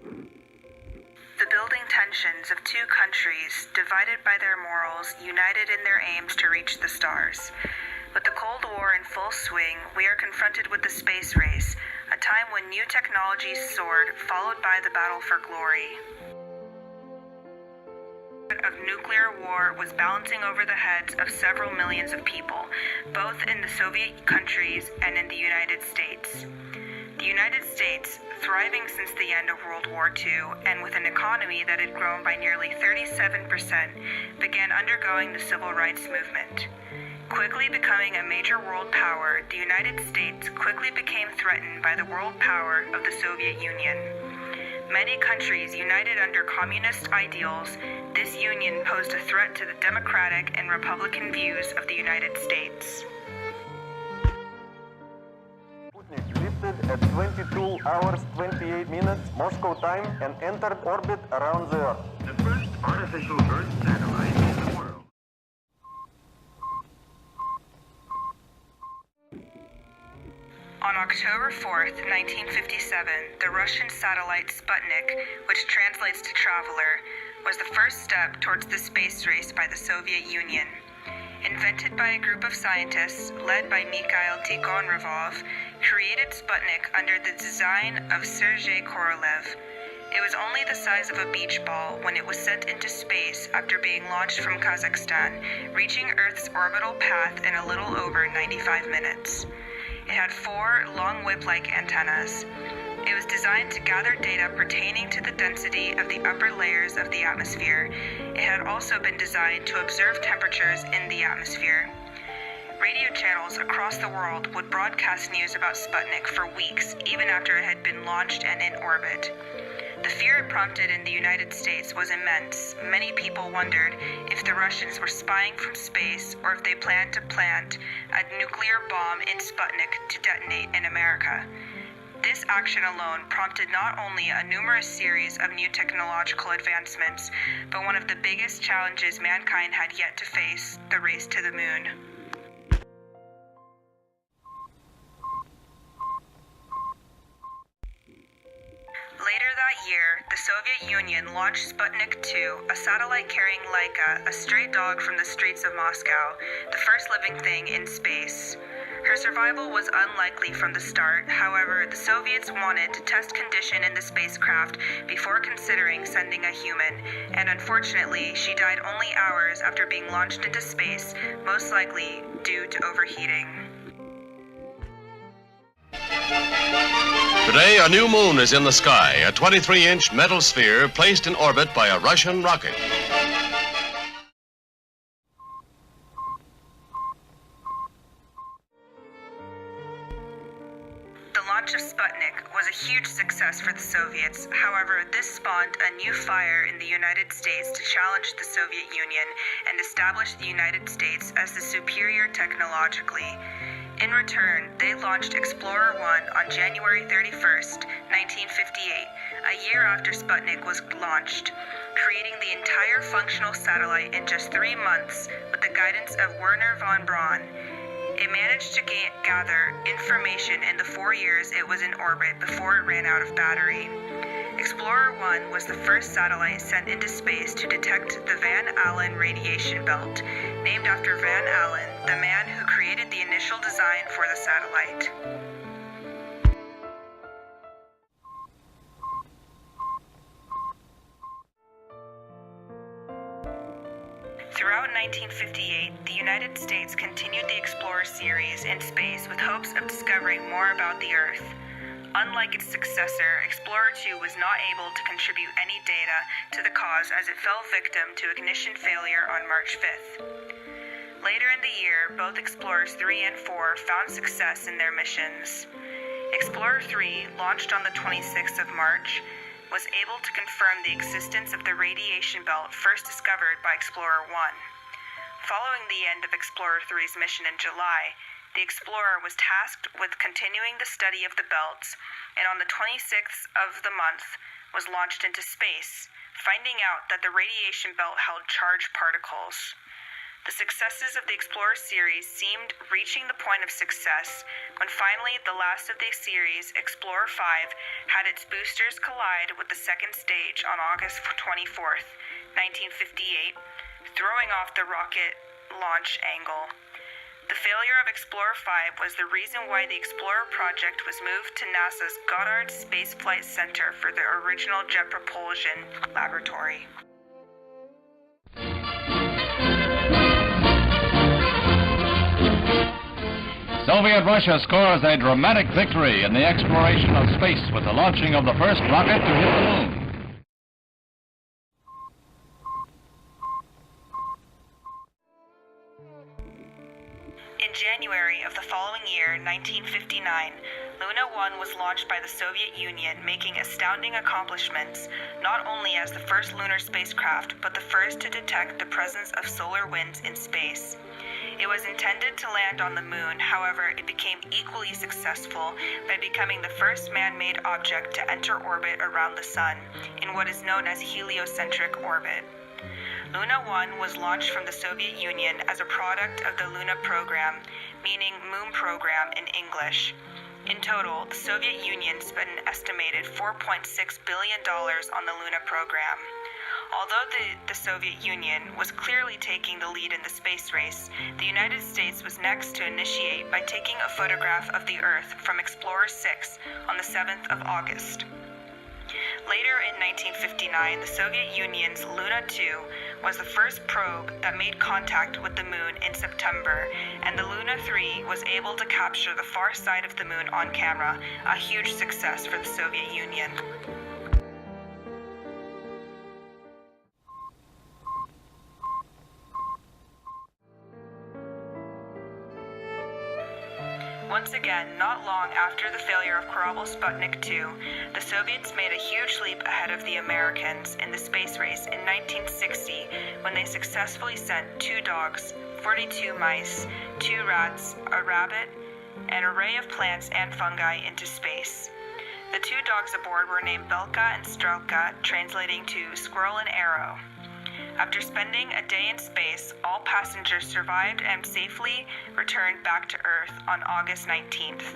The building tensions of two countries, divided by their morals, united in their aims to reach the stars. With the Cold War in full swing, we are confronted with the space race, a time when new technologies soared, followed by the battle for glory. Of nuclear war was balancing over the heads of several millions of people, both in the Soviet countries and in the United States. The United States, thriving since the end of World War II and with an economy that had grown by nearly 37%, began undergoing the civil rights movement. Quickly becoming a major world power, the United States quickly became threatened by the world power of the Soviet Union. Many countries united under communist ideals, this union posed a threat to the democratic and republican views of the United States. Sputnik lifted at 22 hours 28 minutes Moscow time and entered orbit around the Earth. The first artificial Earth satellite in the world. On October 4th, 1957, the Russian satellite Sputnik, which translates to traveler, was the first step towards the space race by the Soviet Union. Invented by a group of scientists led by Mikhail Tikhonravov, created Sputnik under the design of Sergei Korolev. It was only the size of a beach ball when it was sent into space after being launched from Kazakhstan, reaching Earth's orbital path in a little over 95 minutes. It had 4 long whip-like antennas. It was designed to gather data pertaining to the density of the upper layers of the atmosphere. It had also been designed to observe temperatures in the atmosphere. Radio channels across the world would broadcast news about Sputnik for weeks, even after it had been launched and in orbit. The fear it prompted in the United States was immense. Many people wondered if the Russians were spying from space or if they planned to plant a nuclear bomb in Sputnik to detonate in America. This action alone prompted not only a numerous series of new technological advancements, but one of the biggest challenges mankind had yet to face, the race to the moon. Later that year, the Soviet Union launched Sputnik 2, a satellite carrying Laika, a stray dog from the streets of Moscow, the first living thing in space. Her survival was unlikely from the start. However, the Soviets wanted to test condition in the spacecraft before considering sending a human, and unfortunately, she died only hours after being launched into space, most likely due to overheating. Today, a new moon is in the sky, a 23-inch metal sphere placed in orbit by a Russian rocket. The launch of Sputnik was a huge success for the Soviets. However, this spawned a new fire in the United States to challenge the Soviet Union and establish the United States as the superior technologically. In return, they launched Explorer 1 on January 31st, 1958, a year after Sputnik was launched, creating the entire functional satellite in just 3 months with the guidance of Wernher von Braun. It managed to gather information in the 4 years it was in orbit before it ran out of battery. Explorer 1 was the first satellite sent into space to detect the Van Allen radiation belt, named after Van Allen, the man who created the initial design for the satellite. Throughout 1958, the United States continued the Explorer series in space with hopes of discovering more about the Earth. Unlike its successor, Explorer 2 was not able to contribute any data to the cause as it fell victim to ignition failure on March 5th. Later in the year, both Explorers 3 and 4 found success in their missions. Explorer 3, launched on the 26th of March, was able to confirm the existence of the radiation belt first discovered by Explorer 1. Following the end of Explorer 3's mission in July, the Explorer was tasked with continuing the study of the belts, and on the 26th of the month was launched into space, finding out that the radiation belt held charged particles. The successes of the Explorer series seemed reaching the point of success when finally the last of the series, Explorer 5, had its boosters collide with the second stage on August 24th, 1958, throwing off the rocket launch angle. The failure of Explorer 5 was the reason why the Explorer project was moved to NASA's Goddard Space Flight Center for the original Jet Propulsion Laboratory. Soviet Russia scores a dramatic victory in the exploration of space with the launching of the first rocket to hit the moon. In January of the following year, 1959, Luna 1 was launched by the Soviet Union, making astounding accomplishments, not only as the first lunar spacecraft, but the first to detect the presence of solar winds in space. It was intended to land on the moon, however, it became equally successful by becoming the first man-made object to enter orbit around the Sun, in what is known as heliocentric orbit. Luna 1 was launched from the Soviet Union as a product of the Luna program, meaning Moon Program in English. In total, the Soviet Union spent an estimated $4.6 billion on the Luna program. Although the Soviet Union was clearly taking the lead in the space race, the United States was next to initiate by taking a photograph of the Earth from Explorer 6 on the 7th of August. Later in 1959, the Soviet Union's Luna 2 was the first probe that made contact with the moon in September, and the Luna 3 was able to capture the far side of the moon on camera, a huge success for the Soviet Union. Once again, not long after the failure of Korabl-Sputnik 2, the Soviets made a huge leap ahead of the Americans in the space race in 1960 when they successfully sent 2 dogs, 42 mice, 2 rats, a rabbit, an array of plants and fungi into space. The 2 dogs aboard were named Belka and Strelka, translating to squirrel and arrow. After spending a day in space, all passengers survived and safely returned back to Earth on August 19th.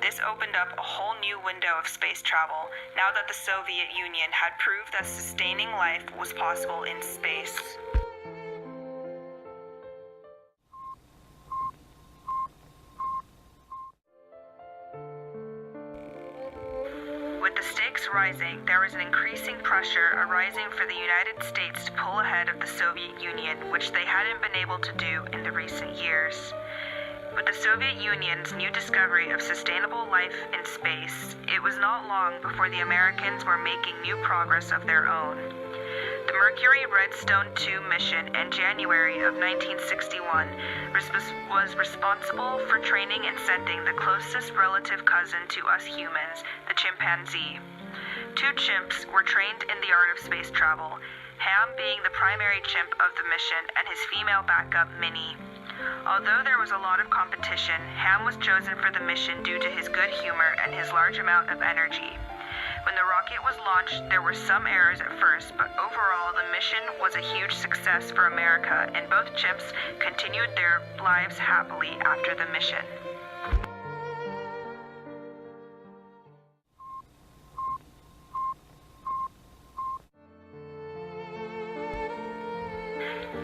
This opened up a whole new window of space travel, now that the Soviet Union had proved that sustaining life was possible in space. With the stakes rising, there was an increasing pressure arising for the United States to pull ahead of the Soviet Union, which they hadn't been able to do in the recent years. With the Soviet Union's new discovery of sustainable life in space, it was not long before the Americans were making new progress of their own. The Mercury Redstone 2 mission in January of 1961 was responsible for training and sending the closest relative cousin to us humans, the chimpanzee. 2 chimps were trained in the art of space travel, Ham being the primary chimp of the mission and his female backup, Minnie. Although there was a lot of competition, Ham was chosen for the mission due to his good humor and his large amount of energy. When the rocket was launched, there were some errors at first, but overall the mission was a huge success for America, and both chimps continued their lives happily after the mission.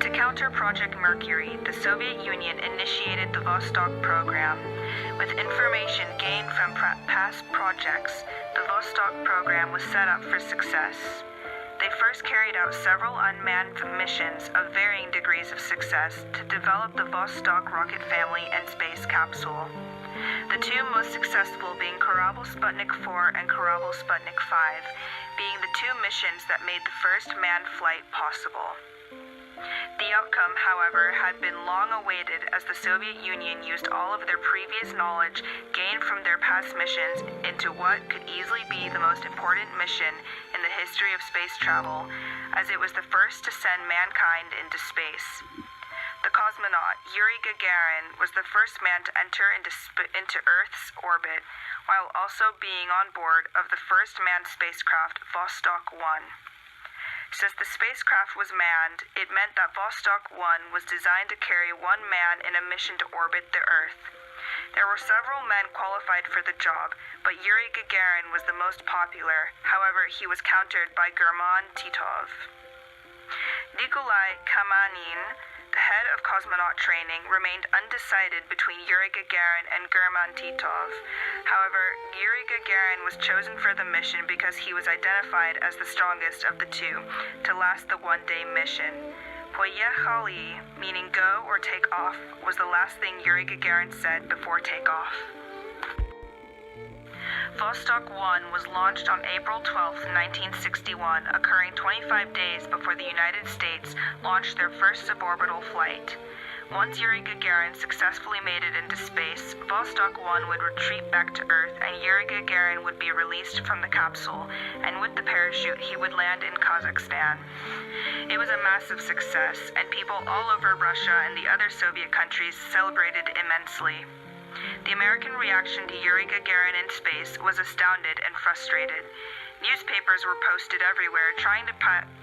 To counter Project Mercury, the Soviet Union initiated the Vostok program. With information gained from past projects, the Vostok program was set up for success. They first carried out several unmanned missions of varying degrees of success to develop the Vostok rocket family and space capsule. The 2 most successful being Korabl-Sputnik 4 and Korabl-Sputnik 5, being the 2 missions that made the first manned flight possible. The outcome, however, had been long awaited as the Soviet Union used all of their previous knowledge gained from their past missions into what could easily be the most important mission in the history of space travel, as it was the first to send mankind into space. The cosmonaut Yuri Gagarin was the first man to enter into Earth's orbit, while also being on board of the first manned spacecraft Vostok 1. Since the spacecraft was manned, it meant that Vostok 1 was designed to carry one man in a mission to orbit the Earth. There were several men qualified for the job, but Yuri Gagarin was the most popular. However, he was countered by German Titov. Nikolai Kamanin, the head of cosmonaut training, remained undecided between Yuri Gagarin and German Titov. However, Yuri Gagarin was chosen for the mission because he was identified as the strongest of the two to last the one-day mission. Poyechali, meaning go or take off, was the last thing Yuri Gagarin said before takeoff. Vostok 1 was launched on April 12, 1961, occurring 25 days before the United States launched their first suborbital flight. Once Yuri Gagarin successfully made it into space, Vostok 1 would retreat back to Earth and Yuri Gagarin would be released from the capsule, and with the parachute he would land in Kazakhstan. It was a massive success, and people all over Russia and the other Soviet countries celebrated immensely. The American reaction to Yuri Gagarin in space was astounded and frustrated. Newspapers were posted everywhere trying to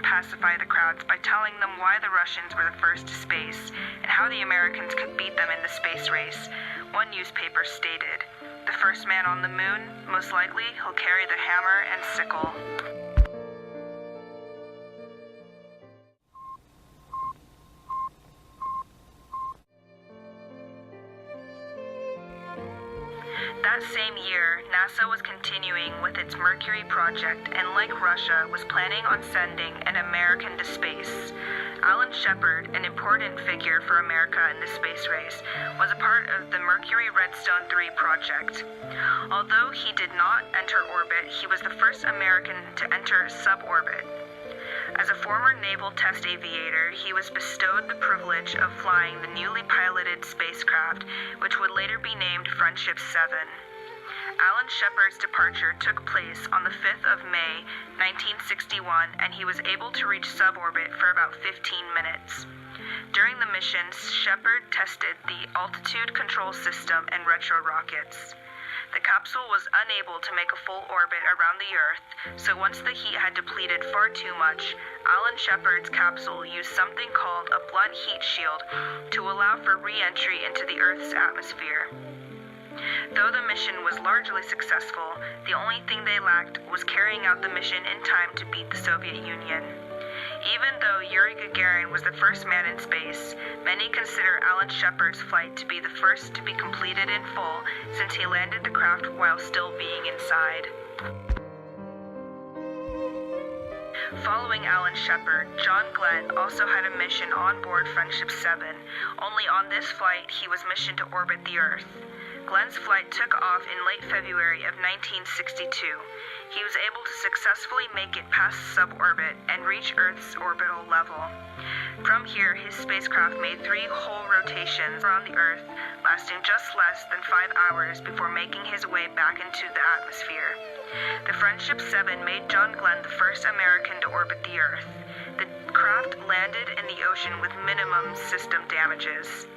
pacify the crowds by telling them why the Russians were the first to space and how the Americans could beat them in the space race. One newspaper stated, "The first man on the moon, most likely he'll carry the hammer and sickle." That same year, NASA was continuing with its Mercury project and, like Russia, was planning on sending an American to space. Alan Shepard, an important figure for America in the space race, was a part of the Mercury Redstone 3 project. Although he did not enter orbit, he was the first American to enter suborbit. As a former naval test aviator, he was bestowed the privilege of flying the newly piloted spacecraft, which would later be named Friendship 7. Alan Shepard's departure took place on the 5th of May, 1961, and he was able to reach suborbit for about 15 minutes. During the mission, Shepard tested the altitude control system and retro rockets. The capsule was unable to make a full orbit around the Earth, so once the heat had depleted far too much, Alan Shepard's capsule used something called a blunt heat shield to allow for re-entry into the Earth's atmosphere. Though the mission was largely successful, the only thing they lacked was carrying out the mission in time to beat the Soviet Union. Even though Yuri Gagarin was the first man in space, many consider Alan Shepard's flight to be the first to be completed in full since he landed the craft while still being inside. Following Alan Shepard, John Glenn also had a mission on board Friendship 7. Only on this flight, he was missioned to orbit the Earth. Glenn's flight took off in late February of 1962. He was able to successfully make it past suborbit and reach Earth's orbital level. From here, his spacecraft made 3 whole rotations around the Earth, lasting just less than 5 hours before making his way back into the atmosphere. The Friendship 7 made John Glenn the first American to orbit the Earth. The craft landed in the ocean with minimum system damages.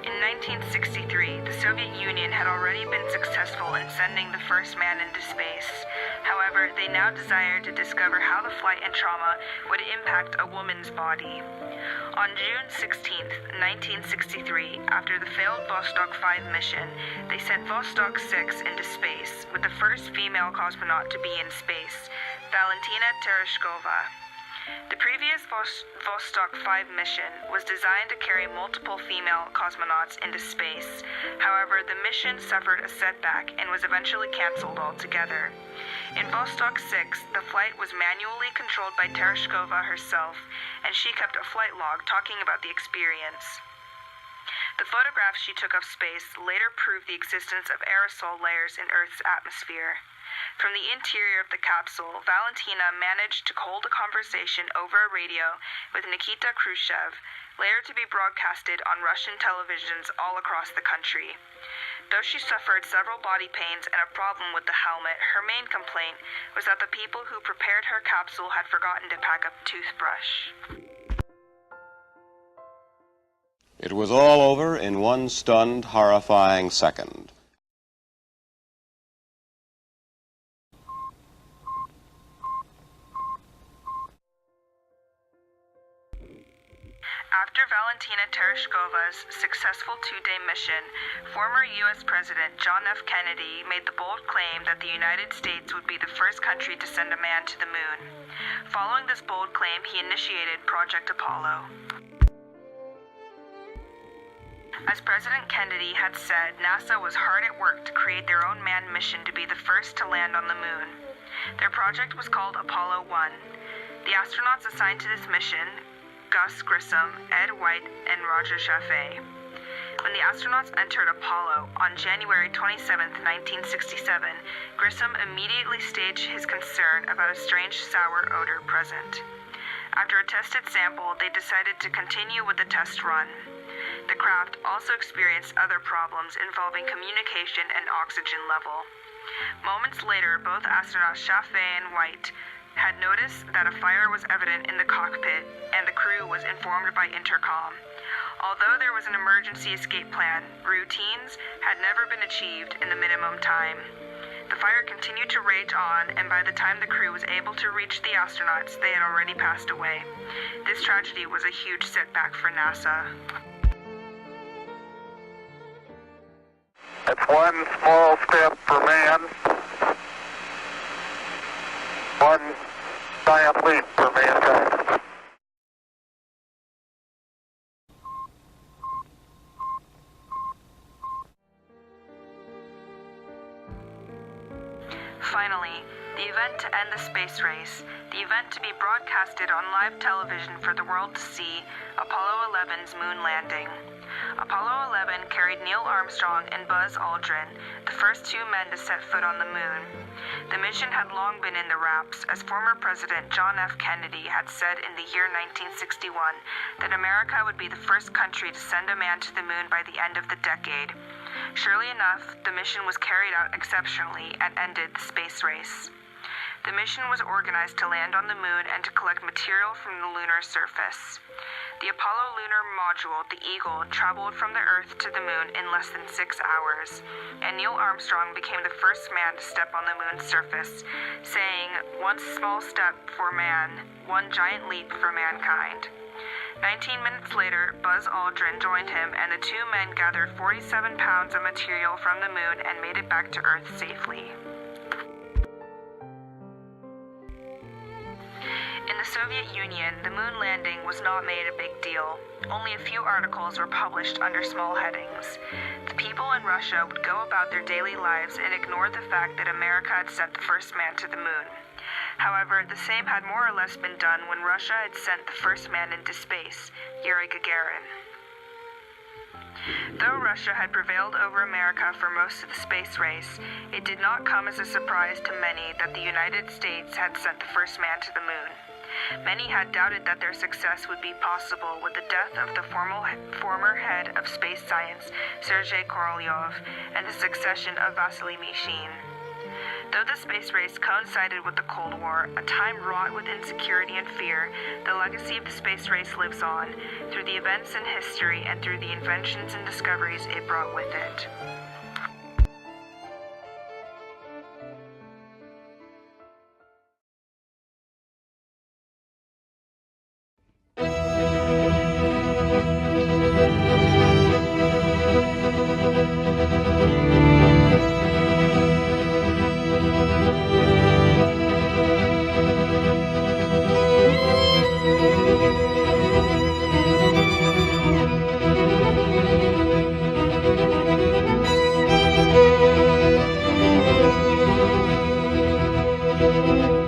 In 1963, the Soviet Union had already been successful in sending the first man into space. However, they now desired to discover how the flight and trauma would impact a woman's body. On June 16, 1963, after the failed Vostok 5 mission, they sent Vostok 6 into space, with the first female cosmonaut to be in space, Valentina Tereshkova. The previous Vostok 5 mission was designed to carry multiple female cosmonauts into space. However, the mission suffered a setback and was eventually canceled altogether. In Vostok 6, the flight was manually controlled by Tereshkova herself, and she kept a flight log talking about the experience. The photographs she took of space later proved the existence of aerosol layers in Earth's atmosphere. From the interior of the capsule, Valentina managed to hold a conversation over a radio with Nikita Khrushchev, later to be broadcasted on Russian televisions all across the country. Though she suffered several body pains and a problem with the helmet, her main complaint was that the people who prepared her capsule had forgotten to pack a toothbrush. It It was all over in one stunned, horrifying second. After Valentina Tereshkova's successful two-day mission, former U.S. President John F. Kennedy made the bold claim that the United States would be the first country to send a man to the moon. Following this bold claim, he initiated Project Apollo. As President Kennedy had said, NASA was hard at work to create their own manned mission to be the first to land on the moon. Their project was called Apollo 1. The astronauts assigned to this mission, Gus Grissom, Ed White, and Roger Chaffee. When the astronauts entered Apollo on January 27, 1967, Grissom immediately staged his concern about a strange sour odor present. After a tested sample, they decided to continue with the test run. The craft also experienced other problems involving communication and oxygen level. Moments later, both astronauts Chaffee and White had noticed that a fire was evident in the cockpit, and the crew was informed by intercom. Although there was an emergency escape plan, routines had never been achieved in the minimum time. The fire continued to rage on, and by the time the crew was able to reach the astronauts, they had already passed away. This tragedy was a huge setback for NASA. It's one small step for man, one giant leap for mankind. Finally, the event to end the space race, the event to be broadcasted on live television for the world to see, Apollo 11's moon landing. Apollo 11 carried Neil Armstrong and Buzz Aldrin, the first two men to set foot on the moon. The mission had long been in the wraps, as former President John F. Kennedy had said in the year 1961 that America would be the first country to send a man to the moon by the end of the decade. Surely enough, the mission was carried out exceptionally and ended the space race. The mission was organized to land on the moon and to collect material from the lunar surface. The Apollo lunar module, the Eagle, traveled from the Earth to the moon in less than 6 hours, and Neil Armstrong became the first man to step on the moon's surface, saying, "One small step for man, one giant leap for mankind." 19 minutes later, Buzz Aldrin joined him, and the two men gathered 47 pounds of material from the moon and made it back to Earth safely. In the Soviet Union, the moon landing was not made a big deal. Only a few articles were published under small headings. The people in Russia would go about their daily lives and ignore the fact that America had sent the first man to the moon. However, the same had more or less been done when Russia had sent the first man into space, Yuri Gagarin. Though Russia had prevailed over America for most of the space race, it did not come as a surprise to many that the United States had sent the first man to the moon. Many had doubted that their success would be possible with the death of the former head of space science, Sergei Korolev, and the succession of Vasily Mishin. Though the space race coincided with the Cold War, a time wrought with insecurity and fear, the legacy of the space race lives on, through the events in history and through the inventions and discoveries it brought with it. Thank you.